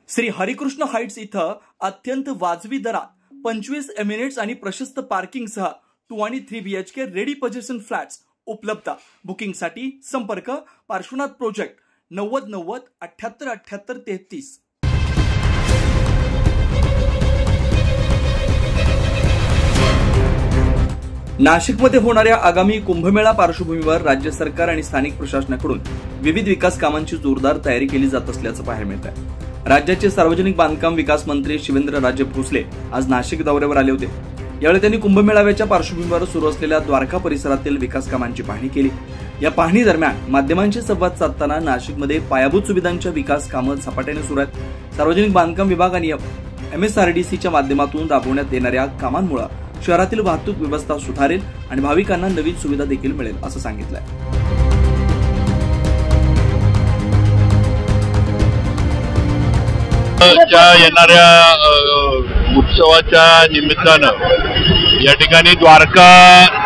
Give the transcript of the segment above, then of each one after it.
Shri Harikrishna Heights इथं अत्यंत वाजवी दरात 25 एमिनेट्स आणि प्रशस्त पार्किंगसह 2 आणि 3 BHK रेडी पोझिशन फ्लॅट्स उपलब्ध। बुकिंगसाठी संपर्क पार्श्वनाथ प्रोजेक्ट 90 90 78 78 33। नाशिकमध्ये होणाऱ्या आगामी कुंभमेळा पार्श्वभूमीवर राज्य सरकार आणि स्थानिक प्रशासनाकडून विविध विकास कामांची जोरदार तयारी केली जात असल्याचं पाहायला मिळत आहे। राज्याचे सार्वजनिक बांधकाम विकास मंत्री शिवेंद्रराजे भोसले आज नाशिक दौऱ्यावर आले होते। यावेळी त्यांनी कुंभमेळाव्याच्या पार्श्वभूमीवर सुरू असलेल्या द्वारका परिसरातील विकास कामांची पाहणी केली। या पाहणी दरम्यान माध्यमांशी संवाद साधताना नाशिकमध्ये पायाभूत सुविधांच्या विकास कामं झपाट्याने सुरू आहेत। सार्वजनिक बांधकाम विभाग आणि MSRDCच्या माध्यमातून राबवण्यात येणाऱ्या कामांमुळे शहरातील वाहतूक व्यवस्था सुधारेल आणि भाविकांना नवीन सुविधा देखील मिळेल असं सांगितलंय। येणाऱ्या उत्सवाच्या निमित्तानं या ठिकाणी द्वारका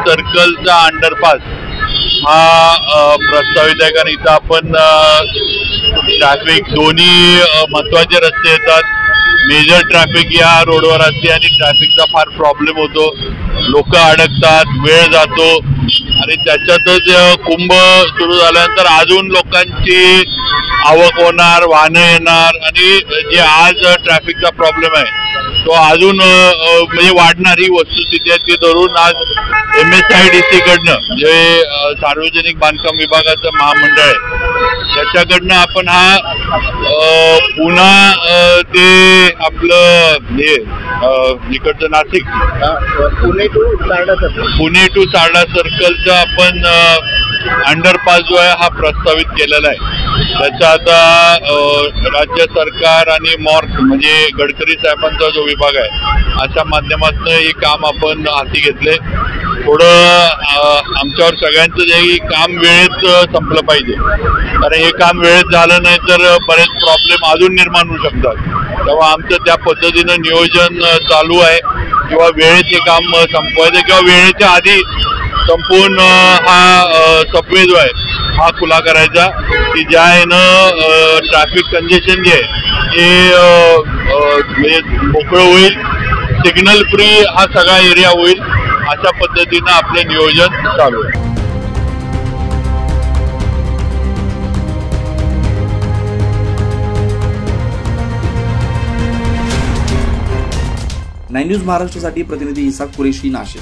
सर्कलचा अंडरपास हा प्रस्तावित आहे। कारण इथं आपण ट्रॅफिक दोन्ही महत्वाचे रस्ते येतात। मेजर ट्रॅफिक या रोडवर असते आणि ट्रॅफिकचा फार प्रॉब्लेम होतो, लोक अडकतात, वेळ जातो आणि त्याच्यातच कुंभ सुरू झाल्यानंतर अजून लोकांची आवक होणार, वाहनं येणार आणि जे आज ट्रॅफिकचा प्रॉब्लेम आहे तो अजून म्हणजे वाढणार ही वस्तुस्थिती आहे। ती धरून आज MSIDC कडनं जे सार्वजनिक बांधकाम विभागाचं महामंडळ आहे त्याच्याकडनं आपण हा पुन्हा ते आपलं हे इकडचं नाशिक पुणे टू सारडा सर्कलचा आपण अंडरपास जो आहे हा प्रस्तावित केलेला आहे। त्याचा आता राज्य सरकार आणि मॉर्क म्हणजे गडकरी साहेबांचा जो विभाग आहे अशा माध्यमातून हे काम आपण हाती घेतले। थोडं आमच्यावर सगळ्यांचं जे काम वेळेत संपलं पाहिजे, कारण हे काम वेळेत झालं नाही तर बरेच प्रॉब्लेम अजून निर्माण होऊ शकतात। तेव्हा आमचं त्या पद्धतीनं नियोजन चालू आहे किंवा वेळेत हे काम संपवायचं किंवा वेळेच्या आधी संपूर्ण हा सबवे जो आहे हा खुला करायचा की ज्या यानं ट्रॅफिक कंजेशन जे आहे हे मोकळं होईल, सिग्नल फ्री हा सगळा एरिया होईल, अशा पद्धतीनं आपले नियोजन चालू आहे। 9 न्यूज महाराष्ट्रासाठी प्रतिनिधी इसाक कुरेशी, नाशिक।